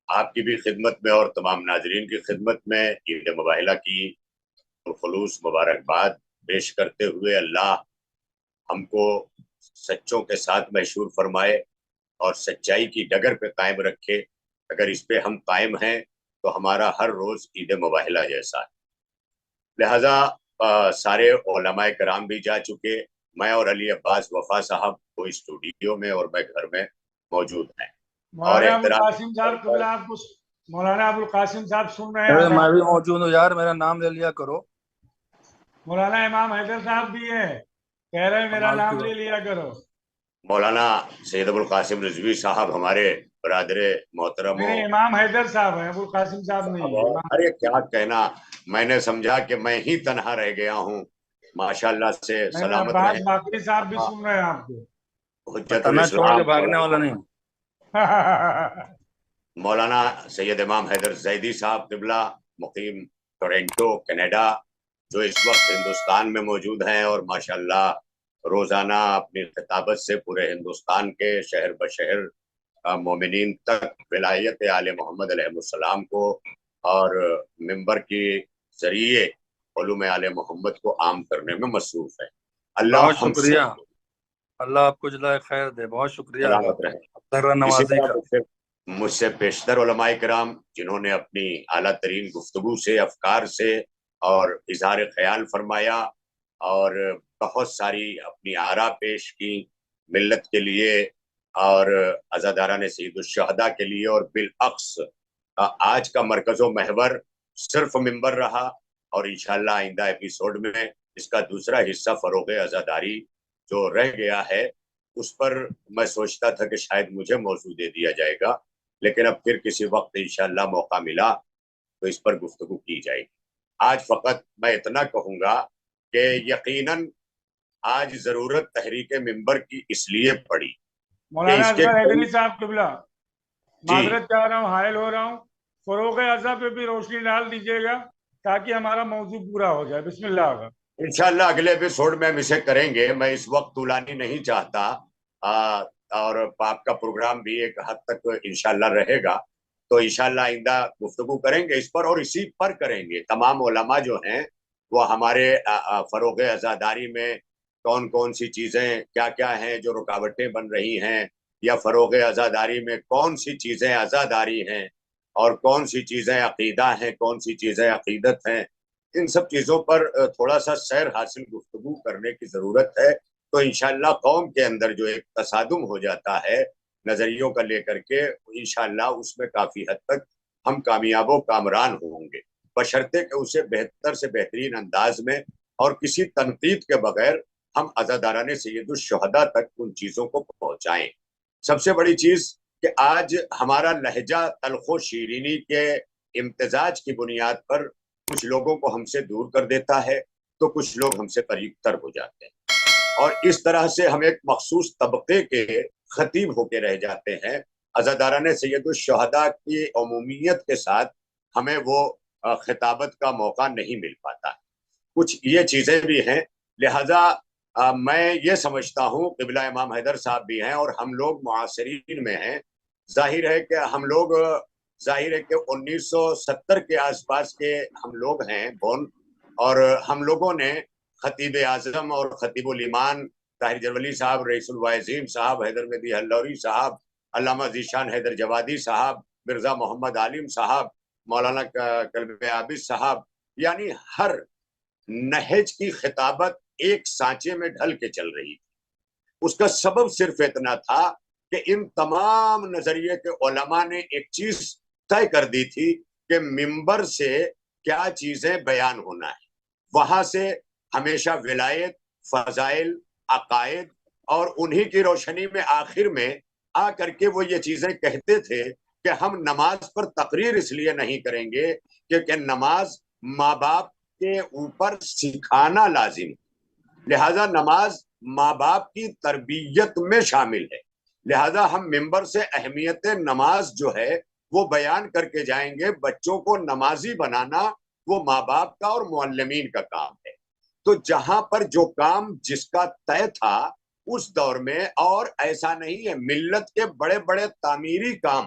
آپ کی بھی خدمت میں اور تمام ناظرین کی خدمت میں عید مباہلہ کی خلوص مبارکباد پیش کرتے ہوئے اللہ ہم کو سچوں کے ساتھ مشہور فرمائے اور سچائی کی ڈگر پہ قائم رکھے. اگر اس پہ ہم قائم ہیں تو ہمارا ہر روز عید مباہلہ جیسا ہے. لہذا سارے علماء کرام بھی جا چکے. میں اور علی عباس وفا صاحب کو اسٹوڈیو میں اور میں گھر میں موجود ہیں. اور مولانا احترام ابوالقاسم صاحب قبلہ آپ کو مولانا ابوالقاسم صاحب سن رہے ہیں ارے آپ میں بھی موجود ہوں یار، میرا نام لے لیا کرو. مولانا امام حیدر صاحب بھی ہیں، کہہ رہے ہیں میرا کمال کی نام بات. لے لیا کرو. مولانا سید ابوالقاسم رضوی صاحب ہمارے برادر محترم نہیں امام حیدر صاحب ہیں، ابوالقاسم صاحب نہیں ہیں. ارے کیا کہنا، میں نے سمجھا کہ میں ہی تنہا رہ گیا ہوں. ماشاءاللہ سے سلامت عباس رہے. باقری صاحب بھی سن رہے ہیں آپ کو. حجت تنہا چھوڑ کے الاسلام بھاگنے والا نہیں. مولانا سید امام حیدر زیدی صاحب قبلہ مقیم ٹورنٹو کینیڈا، جو اس وقت ہندوستان میں موجود ہیں اور ماشاءاللہ روزانہ اپنی خطابت سے پورے ہندوستان کے شہر بشہر مومنین تک ولایت آل محمد علیہ السلام کو اور ممبر کی ذریعے علوم آل محمد کو عام کرنے میں مصروف ہے. اللہ بہت ہم شکریہ، سب اللہ آپ کو جزائے خیر دے. بہت شکریہ سلامت رہے. درہ اسی نوازی کا. طرح مجھ سے بیشتر علماء کرام جنہوں نے اپنی اعلیٰ ترین گفتگو سے، افکار سے اور اظہار خیال فرمایا اور بہت ساری اپنی آراء پیش کی ملت کے لیے اور عزاداران سید الشہداء کے لیے، اور بالعکس آج کا مرکز و محور صرف ممبر رہا. اور انشاءاللہ آئندہ ایپیسوڈ میں اس کا دوسرا حصہ فروغ عزاداری جو رہ گیا ہے، اس پر میں سوچتا تھا کہ شاید مجھے موضوع دے دیا جائے گا، لیکن اب پھر کسی وقت انشاءاللہ موقع ملا تو اس پر گفتگو کی جائے گی. آج فقط میں اتنا کہوں گا کہ یقیناً آج ضرورت تحریک ممبر کی اس لیے پڑی کہ مولانا اس کے اصغر حیدری صاحب قبلہ جی معذرت چاہ رہا ہوں، حائل ہو رہا ہوں، فروغ ازا پہ بھی روشنی ڈال دیجیے گا تاکہ ہمارا موضوع پورا ہو جائے. بسم اللہ ہوگا. انشاءاللہ اگلے ایپیسوڈ میں ہم اسے کریں گے. میں اس وقت طولانی نہیں چاہتا اور آپ کا پروگرام بھی ایک حد تک انشاءاللہ رہے گا، تو انشاءاللہ آئندہ گفتگو کریں گے اس پر، اور اسی پر کریں گے. تمام علماء جو ہیں وہ ہمارے فروغ عزاداری میں کون کون سی چیزیں کیا کیا ہیں جو رکاوٹیں بن رہی ہیں، یا فروغ عزاداری میں کون سی چیزیں عزاداری ہیں اور کون سی چیزیں عقیدہ ہیں، کون سی چیزیں عقیدت ہیں، ان سب چیزوں پر تھوڑا سا سیر حاصل گفتگو کرنے کی ضرورت ہے. تو انشاءاللہ قوم کے اندر جو ایک تصادم ہو جاتا ہے نظریوں کا لے کر کے، انشاءاللہ اس میں کافی حد تک ہم کامیاب و کامران ہوں گے، بشرطے کہ اسے بہتر سے بہترین انداز میں اور کسی تنقید کے بغیر ہم عزاداران سید الشہداء تک ان چیزوں کو پہنچائیں. سب سے بڑی چیز کہ آج ہمارا لہجہ تلخ و شیرینی کے امتزاج کی بنیاد پر کچھ لوگوں کو ہم سے دور کر دیتا ہے تو کچھ لوگ ہم سے قریب تر ہو جاتے ہیں، اور اس طرح سے ہم ایک مخصوص طبقے کے خطیب ہو کے رہ جاتے ہیں. عزاداران سید الشہداء کی عمومیت کے ساتھ ہمیں وہ خطابت کا موقع نہیں مل پاتا. کچھ یہ چیزیں بھی ہیں. لہذا میں یہ سمجھتا ہوں قبلہ امام حیدر صاحب بھی ہیں اور ہم لوگ معاصرین میں ہیں. ظاہر ہے کہ ہم لوگ 1970 کے آس پاس کے ہم لوگ ہیں بون، اور ہم لوگوں نے خطیب اعظم اور خطیب الایمان طاہر جرولی صاحب، رئیس الواعظین صاحب، حیدر مہدی حلوری صاحب، علامہ ذیشان حیدر جوادی صاحب، مرزا محمد عالم صاحب، مولانا کلب عابد صاحب، یعنی ہر نہج کی خطابت ایک سانچے میں ڈھل کے چل رہی تھی. اس کا سبب صرف اتنا تھا کہ ان تمام نظریے کے علماء نے ایک چیز طے کر دی تھی کہ ممبر سے کیا چیزیں بیان ہونا ہے، وہاں سے ہمیشہ ولایت، فضائل، عقائد، اور انہی کی روشنی میں آخر میں آ کر کے وہ یہ چیزیں کہتے تھے کہ ہم نماز پر تقریر اس لیے نہیں کریں گے کیونکہ نماز ماں باپ کے اوپر سکھانا لازم ہے، لہذا نماز ماں باپ کی تربیت میں شامل ہے. لہذا ہم ممبر سے اہمیت نماز جو ہے وہ بیان کر کے جائیں گے. بچوں کو نمازی بنانا وہ ماں باپ کا اور معلمین کا کام ہے. تو جہاں پر جو کام جس کا طے تھا اس دور میں، اور ایسا نہیں ہے، ملت کے بڑے بڑے تعمیری کام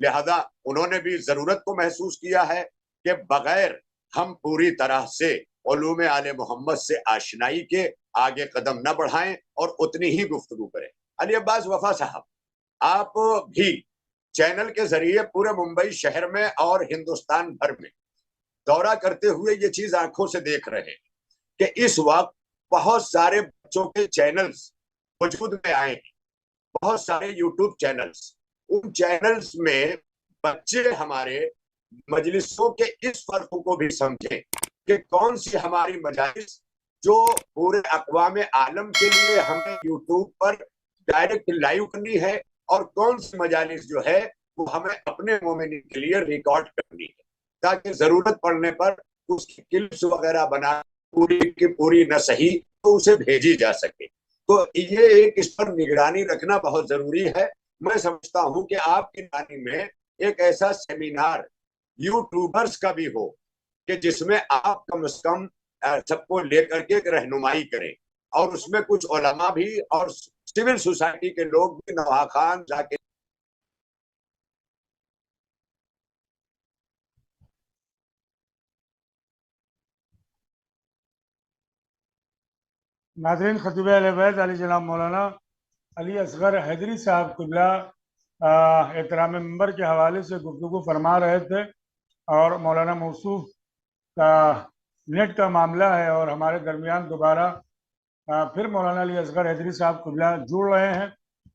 لہذا انہوں نے بھی ضرورت کو محسوس کیا ہے کہ بغیر ہم پوری طرح سے علوم آل محمد سے آشنائی کے آگے قدم نہ بڑھائیں اور اتنی ہی گفتگو کریں. علی عباس وفا صاحب، آپ بھی چینل کے ذریعے پورے ممبئی شہر میں اور ہندوستان بھر میں دورہ کرتے ہوئے یہ چیز آنکھوں سے دیکھ رہے ہیں کہ اس وقت بہت سارے بچوں کے چینلز وجود میں آئے ہیں، بہت سارے یوٹیوب چینلز. ان چینلز میں بچے ہمارے مجلسوں کے اس فرق کو بھی سمجھیں کہ کون سی ہماری مجالس جو پورے اقوام عالم کے لیے ہمیں یوٹیوب پر ڈائریکٹ لائیو کرنی ہے، اور کون سی مجالس جو ہے وہ ہمیں اپنے مومنین کے لیے ریکارڈ کرنی ہے، تاکہ ضرورت پڑنے پر اس کی کلپس وغیرہ بنا پوری کی پوری نہ صحیح تو اسے بھیجی جا سکے. تو یہ ایک اس پر نگرانی رکھنا بہت ضروری ہے. میں سمجھتا ہوں کہ آپ کی نگرانی میں ایک ایسا سیمینار یوٹیوبرز کا بھی ہو کہ جس میں آپ کم از کم سب کو لے کر کے رہنمائی کریں، اور اس میں کچھ علماء بھی اور سول سوسائٹی کے لوگ بھی، نواح خان ذاکر. ناظرین، خطیب اہل بیت علی جناب مولانا علی اصغر حیدری صاحب قبلہ احترام منبر کے حوالے سے گفتگو فرما رہے تھے، اور مولانا موصوف کا نیٹ کا معاملہ ہے اور ہمارے درمیان دوبارہ پھر مولانا علی اصغر حیدری صاحب قبلہ جڑ رہے ہیں.